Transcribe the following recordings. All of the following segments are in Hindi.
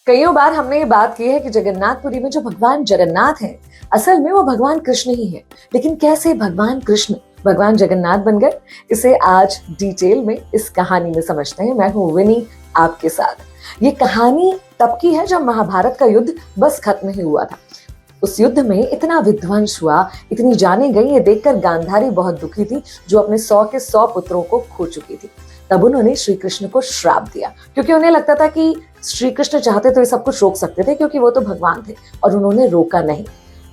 कईयों बार हमने ये बात की है कि जगन्नाथपुरी में जो भगवान जगन्नाथ हैं, असल में वो भगवान कृष्ण ही है। लेकिन कैसे भगवान कृष्ण भगवान जगन्नाथ बन गए, इसे आज डिटेल में इस कहानी में समझते हैं। मैं हूँ विनी आपके साथ। ये कहानी तब की है जब महाभारत का युद्ध बस खत्म ही हुआ था। उस युद्ध में इतना विध्वंस हुआ, इतनी जानें गई, ये देखकर गांधारी बहुत दुखी थी, जो अपने 100 के 100 पुत्रों को खो चुकी थी। तब उन्होंने श्री कृष्ण को श्राप दिया, क्योंकि उन्हें लगता था कि श्री कृष्ण चाहते तो ये सब कुछ रोक सकते थे, क्योंकि वो तो भगवान थे, और उन्होंने रोका नहीं।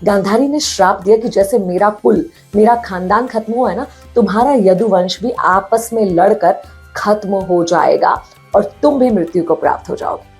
गांधारी ने श्राप दिया कि जैसे मेरा कुल, मेरा खानदान खत्म हुआ है ना, तुम्हारा यदुवंश भी आपस में लड़कर खत्म हो जाएगा और तुम भी मृत्यु को प्राप्त हो जाओगे।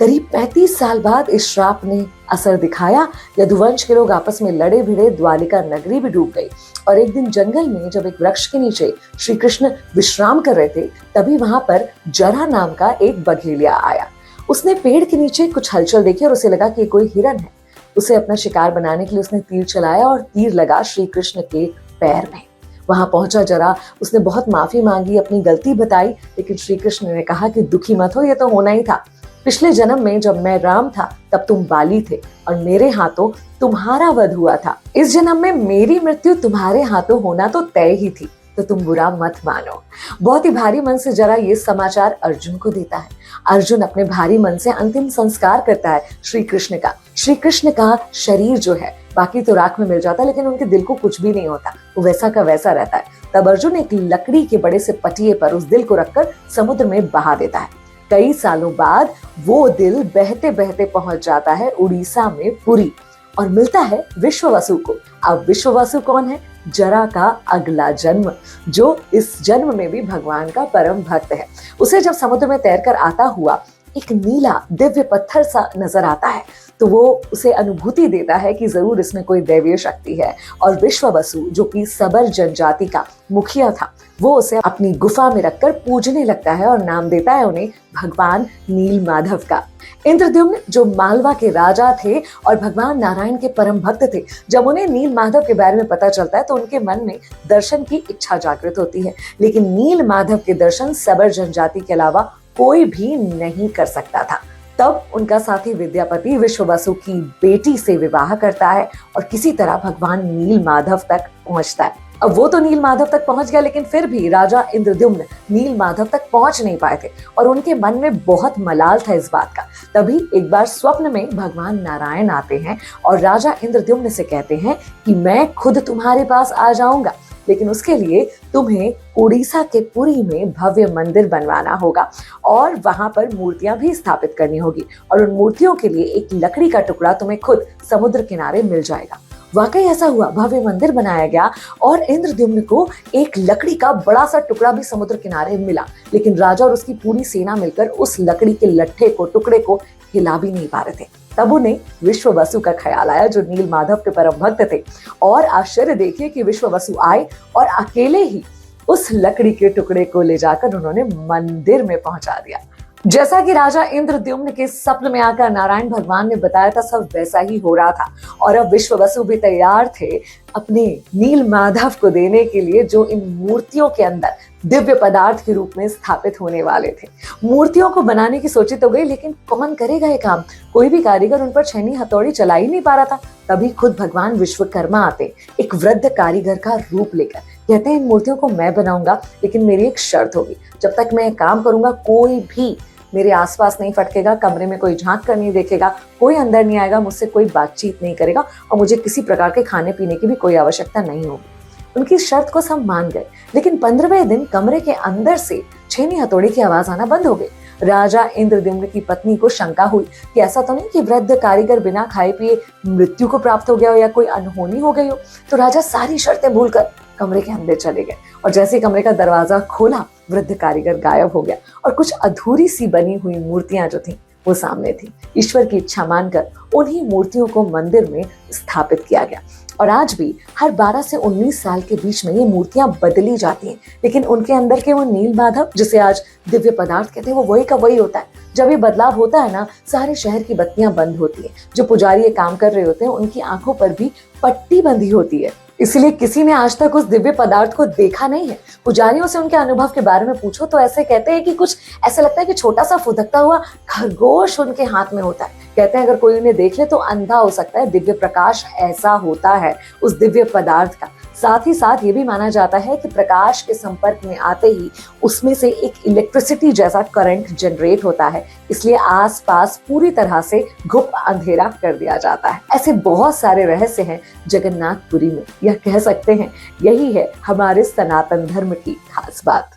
करीब 35 साल बाद इस श्राप ने असर दिखाया। यदुवंश के लोग आपस में लड़े भिड़े, द्वालिका नगरी भी डूब गई। और एक दिन जंगल में जब एक वृक्ष के नीचे श्री कृष्ण विश्राम कर रहे थे, तभी वहां पर जरा नाम का एक बघेलिया आया। उसने पेड़ के नीचे कुछ हलचल देखी और उसे लगा कि कोई हिरन है। उसे अपना शिकार बनाने के लिए उसने तीर चलाया और तीर लगा श्री कृष्ण के पैर में। वहां पहुंचा जरा, उसने बहुत माफी मांगी, अपनी गलती बताई, लेकिन श्री कृष्ण ने कहा कि दुखी मत हो, ये तो होना ही था। पिछले जन्म में जब मैं राम था तब तुम बाली थे और मेरे हाथों तुम्हारा वध हुआ था। इस जन्म में मेरी मृत्यु तुम्हारे हाथों होना तो तय ही थी, तो तुम बुरा मत मानो। बहुत ही भारी मन से जरा ये समाचार अर्जुन को देता है। अर्जुन अपने भारी मन से अंतिम संस्कार करता है श्री कृष्ण का। श्री कृष्ण का शरीर जो है बाकी तो राख में मिल जाता है, लेकिन उनके दिल को कुछ भी नहीं होता, वो वैसा का वैसा रहता है। तब अर्जुन एक लकड़ी के बड़े से पटिये पर उस दिल को रखकर समुद्र में बहा देता है। कई सालों बाद वो दिल बहते बहते पहुंच जाता है उड़ीसा में पुरी, और मिलता है विश्ववसु को। अब विश्ववसु कौन है? जरा का अगला जन्म, जो इस जन्म में भी भगवान का परम भक्त है। उसे जब समुद्र में तैरकर आता हुआ एक नीला दिव्य पत्थर सा नजर आता है, तो वो उसे अनुभूति देता है कि जरूर इसमें कोई दैवीय शक्ति है। और विश्ववसु, जो कि सबर जनजाति का मुखिया था, वो उसे अपनी गुफा में रखकर पूजने लगता है और नाम देता है उन्हें भगवान नील माधव का। इंद्रद्युम्न, जो मालवा के राजा थे और भगवान नारायण के परम भक्त थे, जब उन्हें नील माधव के बारे में पता चलता है तो उनके मन में दर्शन की इच्छा जागृत होती है। लेकिन नील माधव के दर्शन सबर जनजाति के अलावा कोई भी नहीं कर सकता था। तब उनका साथी विद्यापति विश्ववसु की बेटी से विवाह करता है और किसी तरह भगवान नील माधव तक पहुंचता है। अब वो तो नील माधव तक पहुंच गया, लेकिन फिर भी राजा इंद्रद्युम्न नील माधव तक पहुंच नहीं पाए थे और उनके मन में बहुत मलाल था इस बात का। तभी एक बार स्वप्न में भगवान नारायण आते हैं और राजा इंद्रद्युम्न से कहते हैं कि मैं खुद तुम्हारे पास आ जाऊंगा, लेकिन उसके लिए तुम्हें उड़ीसा के पुरी में भव्य मंदिर बनवाना होगा और वहां पर मूर्तियां भी स्थापित करनी होगी, और उन मूर्तियों के लिए एक लकड़ी का टुकड़ा तुम्हें खुद समुद्र किनारे मिल जाएगा। वाकई ऐसा हुआ, भव्य मंदिर बनाया गया और इंद्रद्युम्न को एक लकड़ी का बड़ा सा टुकड़ा भी समुद्र किनारे मिला। लेकिन राजा और उसकी पूरी सेना मिलकर उस लकड़ी के लट्ठे को, टुकड़े को हिला भी नहीं पा रहे थे। तब उन्हें विश्ववसु का ख्याल आया, जो नील माधव के परम भक्त थे। और आश्चर्य देखिए कि विश्ववसु आए और अकेले ही उस लकड़ी के टुकड़े को ले जाकर उन्होंने मंदिर में पहुंचा दिया। जैसा कि राजा इंद्रद्युम्न के स्वप्न में आकर नारायण भगवान ने बताया था, सब वैसा ही हो रहा था। और अब विश्ववसु भी तैयार थे अपने नील माधव को देने के लिए, जो इन मूर्तियों के अंदर दिव्य पदार्थ के रूप में स्थापित होने वाले थे। मूर्तियों को बनाने की सोची तो गई, लेकिन कौन करेगा ये काम? कोई भी कारीगर उन पर छेनी हथौड़ी चला ही नहीं पा रहा था। तभी खुद भगवान विश्वकर्मा आते, एक वृद्ध कारीगर का रूप लेकर। कहते हैं इन मूर्तियों को मैं बनाऊंगा, लेकिन मेरी एक शर्त होगी, जब तक मैं काम करूंगा कोई भी मेरे आसपास नहीं फटकेगा, कमरे में कोई झांक कर नहीं देखेगा, कोई अंदर नहीं आएगा, मुझसे कोई बातचीत नहीं करेगा, और मुझे किसी प्रकार के खाने पीने की भी कोई आवश्यकता नहीं होगी। उनकी शर्त को सब मान गए, लेकिन 15वें दिन कमरे के अंदर से छेनी हथौड़ी की आवाज आना बंद हो गई। राजा इंद्रद्युम्न की पत्नी को शंका हुई कि ऐसा तो नहीं कि वृद्ध कारीगर बिना खाए पिए मृत्यु को प्राप्त हो गया हो या कोई अनहोनी हो गई हो। तो राजा सारी शर्तें भूलकर कमरे के अंदर चले गए, और जैसे कमरे का दरवाजा खोला, वृद्ध कारीगर गायब हो गया और कुछ अधूरी सी बनी हुई मूर्तियां जो थी वो सामने थी। ईश्वर की इच्छा मानकर उन्हीं मूर्तियों को मंदिर में स्थापित किया गया। और आज भी हर 12 से 19 साल के बीच में ये मूर्तियां बदली जाती हैं, लेकिन उनके अंदर के वो नील माधव, जिसे आज दिव्य पदार्थ कहते हैं, वो वही का वही होता है। जब ये बदलाव होता है ना, सारे शहर की बत्तियां बंद होती है। जो पुजारी ये काम कर रहे होते हैं उनकी आंखों पर भी पट्टी बंधी होती है। इसलिए किसी ने आज तक उस दिव्य पदार्थ को देखा नहीं है। पुजारियों से उनके अनुभव के बारे में पूछो तो ऐसे कहते हैं कि कुछ ऐसा लगता है कि छोटा सा फुदकता हुआ खरगोश उनके हाथ में होता है। कहते हैं अगर कोई उन्हें देख ले तो अंधा हो सकता है। दिव्य प्रकाश ऐसा होता है उस दिव्य पदार्थ का। साथ ही साथ ये भी माना जाता है कि प्रकाश के संपर्क में आते ही उसमें से एक इलेक्ट्रिसिटी जैसा करंट जनरेट होता है, इसलिए आसपास पूरी तरह से घुप अंधेरा कर दिया जाता है। ऐसे बहुत सारे रहस्य हैं जगन्नाथपुरी में। यह कह सकते हैं यही है हमारे सनातन धर्म की खास बात।